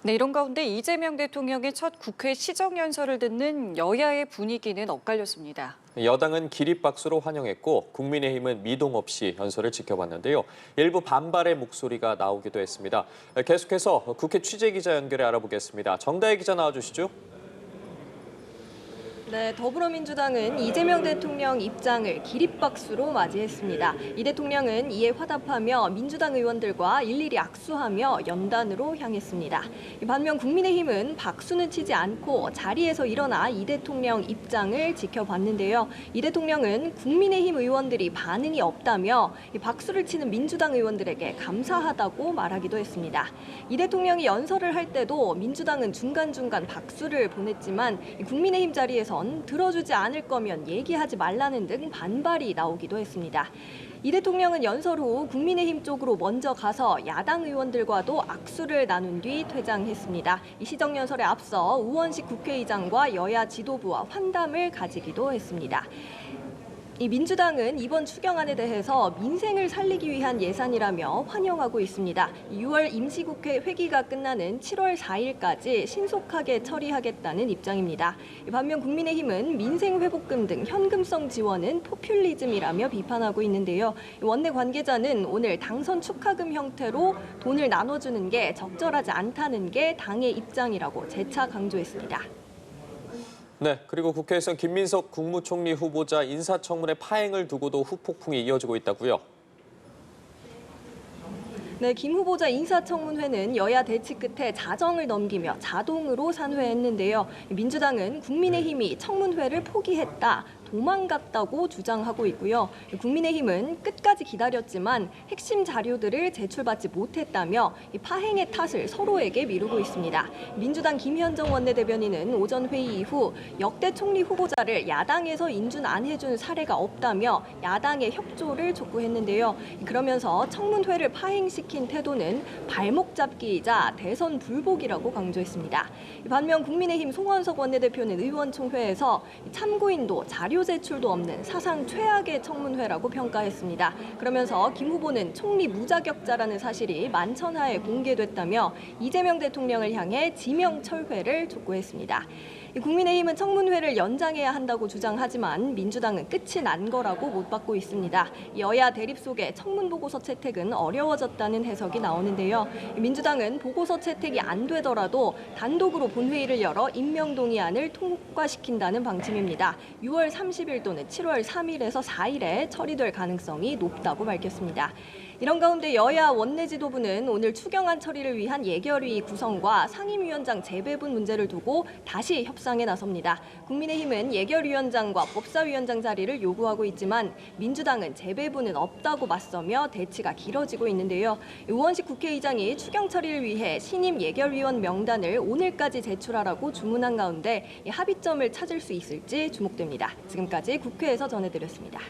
네, 이런 가운데 이재명 대통령의 첫 국회 시정연설을 듣는 여야의 분위기는 엇갈렸습니다. 여당은 기립박수로 환영했고 국민의힘은 미동 없이 연설을 지켜봤는데요. 일부 반발의 목소리가 나오기도 했습니다. 계속해서 국회 취재기자 연결해 알아보겠습니다. 정다혜 기자 나와주시죠. 네, 더불어민주당은 이재명 대통령 입장을 기립박수로 맞이했습니다. 이 대통령은 이에 화답하며 민주당 의원들과 일일이 악수하며 연단으로 향했습니다. 반면 국민의힘은 박수는 치지 않고 자리에서 일어나 이 대통령 입장을 지켜봤는데요. 이 대통령은 국민의힘 의원들이 반응이 없다며 박수를 치는 민주당 의원들에게 감사하다고 말하기도 했습니다. 이 대통령이 연설을 할 때도 민주당은 중간중간 박수를 보냈지만 국민의힘 자리에선 들어주지 않을 거면 얘기하지 말라는 등 반발이 나오기도 했습니다. 이 대통령은 연설 후 국민의힘 쪽으로 먼저 가서 야당 의원들과도 악수를 나눈 뒤 퇴장했습니다. 이 시정연설에 앞서 우원식 국회의장과 여야 지도부와 환담을 가지기도 했습니다. 이 민주당은 이번 추경안에 대해서 민생을 살리기 위한 예산이라며 환영하고 있습니다. 6월 임시국회 회기가 끝나는 7월 4일까지 신속하게 처리하겠다는 입장입니다. 반면 국민의힘은 민생회복금 등 현금성 지원은 포퓰리즘이라며 비판하고 있는데요. 원내 관계자는 오늘 당선 축하금 형태로 돈을 나눠주는 게 적절하지 않다는 게 당의 입장이라고 재차 강조했습니다. 네, 그리고 국회에선 김민석 국무총리 후보자 인사청문회 파행을 두고도 후폭풍이 이어지고 있다고요. 네, 김 후보자 인사청문회는 여야 대치 끝에 자정을 넘기며 자동으로 산회했는데요. 민주당은 국민의힘이 청문회를 포기했다, 도망갔다고 주장하고 있고요. 국민의힘은 끝까지 기다렸지만 핵심 자료들을 제출받지 못했다며 파행의 탓을 서로에게 미루고 있습니다. 민주당 김현정 원내대변인은 오전 회의 이후 역대 총리 후보자를 야당에서 인준 안 해준 사례가 없다며 야당의 협조를 촉구했는데요. 그러면서 청문회를 파행시킨 태도는 발목 잡기이자 대선 불복이라고 강조했습니다. 반면 국민의힘 송원석 원내대표는 의원총회에서 참고인도 자료 제출도 없는 사상 최악의 청문회라고 평가했습니다. 그러면서 김 후보는 총리 무자격자라는 사실이 만천하에 공개됐다며 이재명 대통령을 향해 지명 철회를 촉구했습니다. 국민의힘은 청문회를 연장해야 한다고 주장하지만 민주당은 끝이 난 거라고 못 받고 있습니다. 여야 대립 속에 청문 보고서 채택은 어려워졌다는 해석이 나오는데요. 민주당은 보고서 채택이 안 되더라도 단독으로 본회의를 열어 임명동의안을 통과시킨다는 방침입니다. 6월 30일 또는 7월 3일에서 4일에 처리될 가능성이 높다고 밝혔습니다. 이런 가운데 여야 원내 지도부는 오늘 추경안 처리를 위한 예결위 구성과 상임위원장 재배분 문제를 두고 다시 협상에 나섭니다. 국민의힘은 예결위원장과 법사위원장 자리를 요구하고 있지만 민주당은 재배분은 없다고 맞서며 대치가 길어지고 있는데요. 우원식 국회의장이 추경 처리를 위해 신임 예결위원 명단을 오늘까지 제출하라고 주문한 가운데 합의점을 찾을 수 있을지 주목됩니다. 지금까지 국회에서 전해드렸습니다.